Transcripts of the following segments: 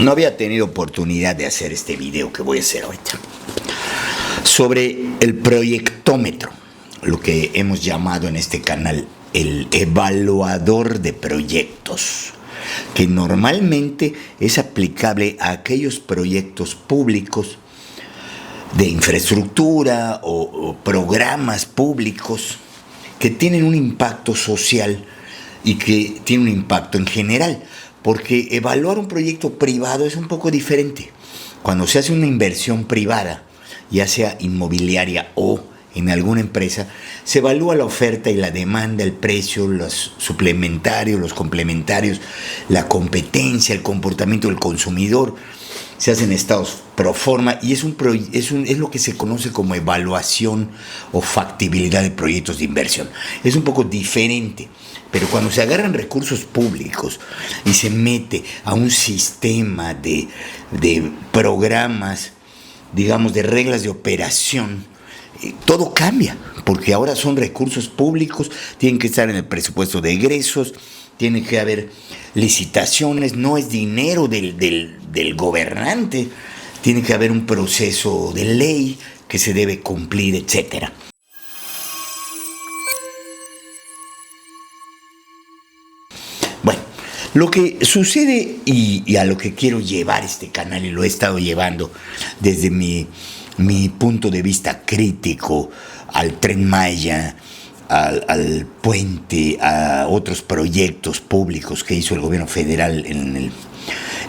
No había tenido oportunidad de hacer este video que voy a hacer ahorita sobre el proyectómetro, lo que hemos llamado en este canal el evaluador de proyectos, que normalmente es aplicable a aquellos proyectos públicos de infraestructura o programas públicos que tienen un impacto social y que tienen un impacto en general, porque evaluar un proyecto privado es un poco diferente. Cuando se hace una inversión privada, ya sea inmobiliaria o en alguna empresa, se evalúa la oferta y la demanda, el precio, los suplementarios, los complementarios, la competencia, el comportamiento del consumidor. Se hacen estados pro forma y es lo que se conoce como evaluación o factibilidad de proyectos de inversión. Es un poco diferente, pero cuando se agarran recursos públicos y se mete a un sistema de programas, digamos, de reglas de operación, todo cambia, porque ahora son recursos públicos, tienen que estar en el presupuesto de egresos, tiene que haber licitaciones, no es dinero del gobernante, tiene que haber un proceso de ley que se debe cumplir, etc. Bueno, lo que sucede y a lo que quiero llevar este canal, y lo he estado llevando desde mi punto de vista crítico al Tren Maya, al puente, a otros proyectos públicos que hizo el gobierno federal en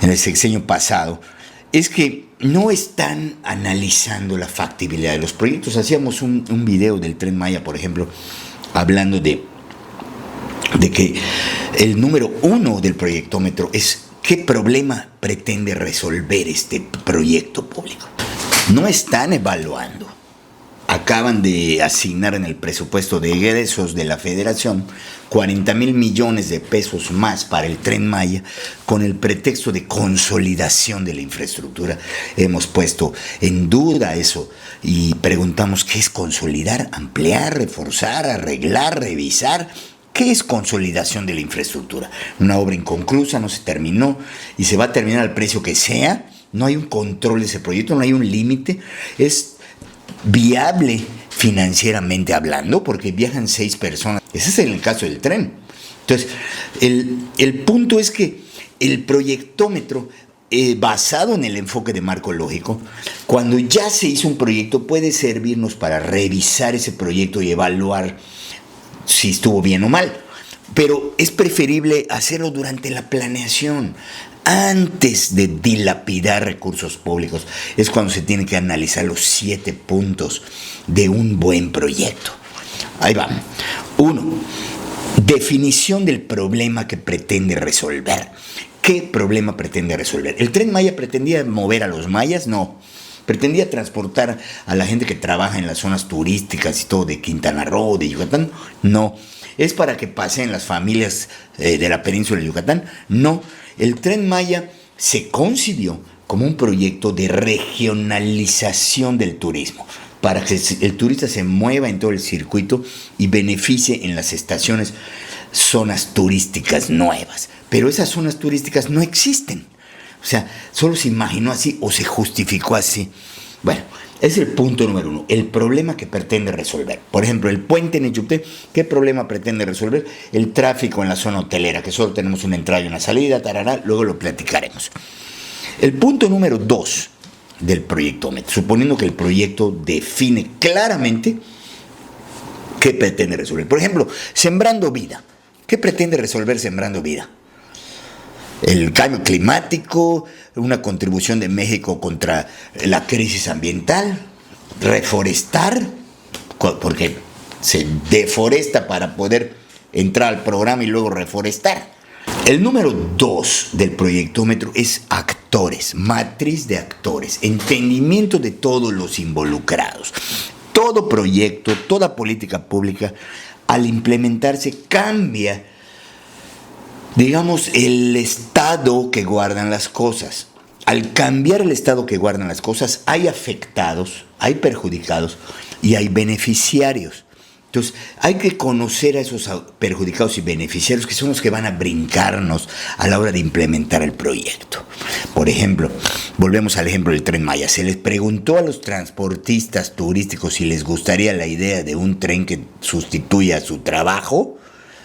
el sexenio pasado, es que no están analizando la factibilidad de los proyectos. Hacíamos un video del Tren Maya, por ejemplo, hablando de que el número 1 del proyectómetro es qué problema pretende resolver este proyecto público. No están evaluando. Acaban de asignar en el presupuesto de egresos de la Federación 40,000 millones de pesos más para el Tren Maya con el pretexto de consolidación de la infraestructura. Hemos puesto en duda eso y preguntamos qué es consolidar, ampliar, reforzar, arreglar, revisar. ¿Qué es consolidación de la infraestructura? Una obra inconclusa, no se terminó y se va a terminar al precio que sea. No hay un control de ese proyecto, no hay un límite. Es viable financieramente hablando porque viajan 6 personas. Ese es el caso del tren. Entonces, el punto es que el proyectómetro, basado en el enfoque de marco lógico, cuando ya se hizo un proyecto, puede servirnos para revisar ese proyecto y evaluar si estuvo bien o mal. Pero es preferible hacerlo durante la planeación, antes de dilapidar recursos públicos. Es cuando se tiene que analizar los 7 puntos de un buen proyecto. Ahí va. 1. Definición del problema que pretende resolver. ¿Qué problema pretende resolver? ¿El Tren Maya pretendía mover a los mayas? No. ¿Pretendía transportar a la gente que trabaja en las zonas turísticas y todo de Quintana Roo, de Yucatán? No. ¿Es para que pasen las familias de la península de Yucatán? No. El Tren Maya se concibió como un proyecto de regionalización del turismo, para que el turista se mueva en todo el circuito y beneficie en las estaciones zonas turísticas nuevas. Pero esas zonas turísticas no existen. O sea, solo se imaginó así o se justificó así. Bueno, es el punto número 1, el problema que pretende resolver. Por ejemplo, el puente en Echupté, ¿qué problema pretende resolver? El tráfico en la zona hotelera, que solo tenemos una entrada y una salida, tarará, luego lo platicaremos. El punto número 2 del proyectómetro, suponiendo que el proyecto define claramente qué pretende resolver. Por ejemplo, Sembrando Vida. ¿Qué pretende resolver Sembrando Vida? El cambio climático, una contribución de México contra la crisis ambiental, reforestar, porque se deforesta para poder entrar al programa y luego reforestar. El número 2 del proyectómetro es actores, matriz de actores, entendimiento de todos los involucrados. Todo proyecto, toda política pública, al implementarse cambia, digamos, el estado que guardan las cosas. Al cambiar el estado que guardan las cosas, hay afectados, hay perjudicados y hay beneficiarios. Entonces, hay que conocer a esos perjudicados y beneficiarios, que son los que van a brincarnos a la hora de implementar el proyecto. Por ejemplo, volvemos al ejemplo del Tren Maya. Se les preguntó a los transportistas turísticos si les gustaría la idea de un tren que sustituya su trabajo.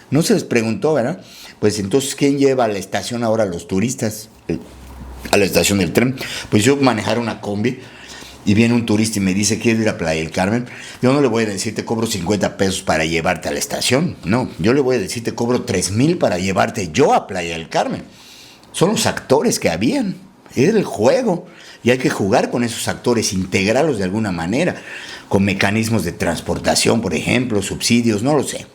No se les preguntó, ¿verdad? Pues entonces, ¿quién lleva a la estación ahora a los turistas? A la estación del tren. Pues yo manejar una combi y viene un turista y me dice, ¿quieres ir a Playa del Carmen? Yo no le voy a decir, te cobro 50 pesos para llevarte a la estación. No, yo le voy a decir, te cobro 3,000 para llevarte yo a Playa del Carmen. Son los actores que habían. Era el juego. Y hay que jugar con esos actores, integrarlos de alguna manera, con mecanismos de transportación, por ejemplo, subsidios, no lo sé.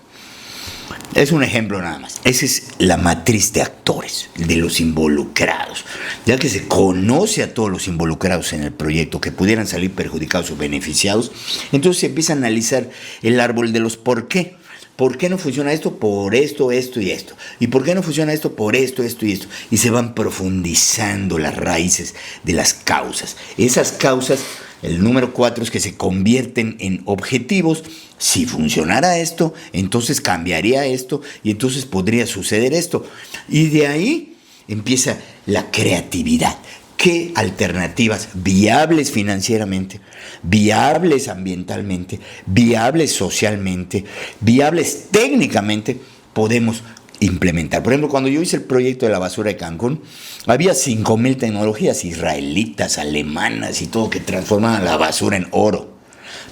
Es un ejemplo nada más. Esa es la matriz de actores, de los involucrados. Ya que se conoce a todos los involucrados en el proyecto que pudieran salir perjudicados o beneficiados, entonces se empieza a analizar el árbol de los por qué. ¿Por qué no funciona esto? Por esto, esto y esto. ¿Y por qué no funciona esto? Por esto, esto y esto. Y se van profundizando las raíces de las causas. Esas causas, el número 4 es que se convierten en objetivos. Si funcionara esto, entonces cambiaría esto y entonces podría suceder esto. Y de ahí empieza la creatividad. ¿Qué alternativas viables financieramente, viables ambientalmente, viables socialmente, viables técnicamente podemos implementar? Por ejemplo, cuando yo hice el proyecto de la basura de Cancún, había 5,000 tecnologías israelitas, alemanas y todo que transformaban la basura en oro,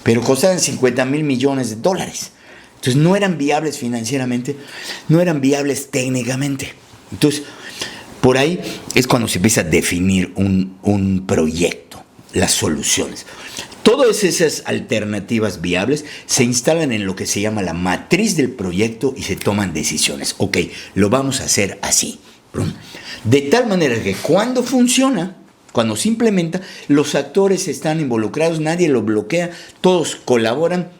pero costaban 50,000 millones de dólares. Entonces no eran viables financieramente, no eran viables técnicamente. Entonces, por ahí es cuando se empieza a definir un proyecto, las soluciones. Todas esas alternativas viables se instalan en lo que se llama la matriz del proyecto y se toman decisiones. Ok, lo vamos a hacer así. De tal manera que cuando funciona, cuando se implementa, los actores están involucrados, nadie lo bloquea, todos colaboran,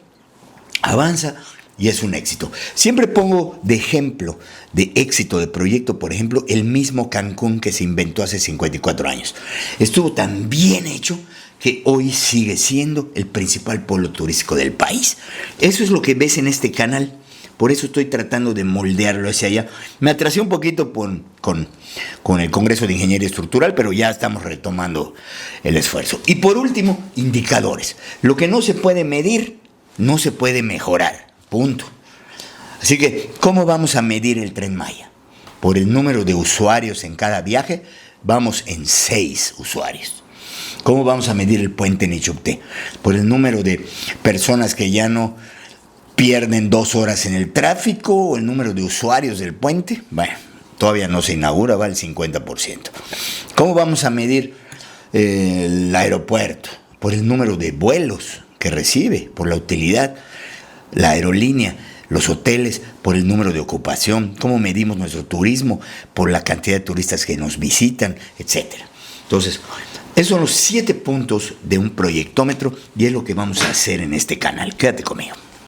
avanza. Y es un éxito. Siempre pongo de ejemplo de éxito de proyecto, por ejemplo, el mismo Cancún que se inventó hace 54 años. Estuvo tan bien hecho que hoy sigue siendo el principal polo turístico del país. Eso es lo que ves en este canal. Por eso estoy tratando de moldearlo hacia allá. Me atrasé un poquito con el Congreso de Ingeniería Estructural, pero ya estamos retomando el esfuerzo. Y por último, indicadores. Lo que no se puede medir, no se puede mejorar. Punto. Así que, ¿cómo vamos a medir el Tren Maya? Por el número de usuarios en cada viaje, vamos en 6 usuarios. ¿Cómo vamos a medir el puente Nichupté? Por el número de personas que ya no pierden 2 horas en el tráfico o el número de usuarios del puente. Bueno, todavía no se inaugura, va al 50%. ¿Cómo vamos a medir el aeropuerto? Por el número de vuelos que recibe, por la utilidad. La aerolínea, los hoteles, por el número de ocupación, cómo medimos nuestro turismo, por la cantidad de turistas que nos visitan, etc. Entonces, esos son los 7 puntos de un proyectómetro y es lo que vamos a hacer en este canal. Quédate conmigo.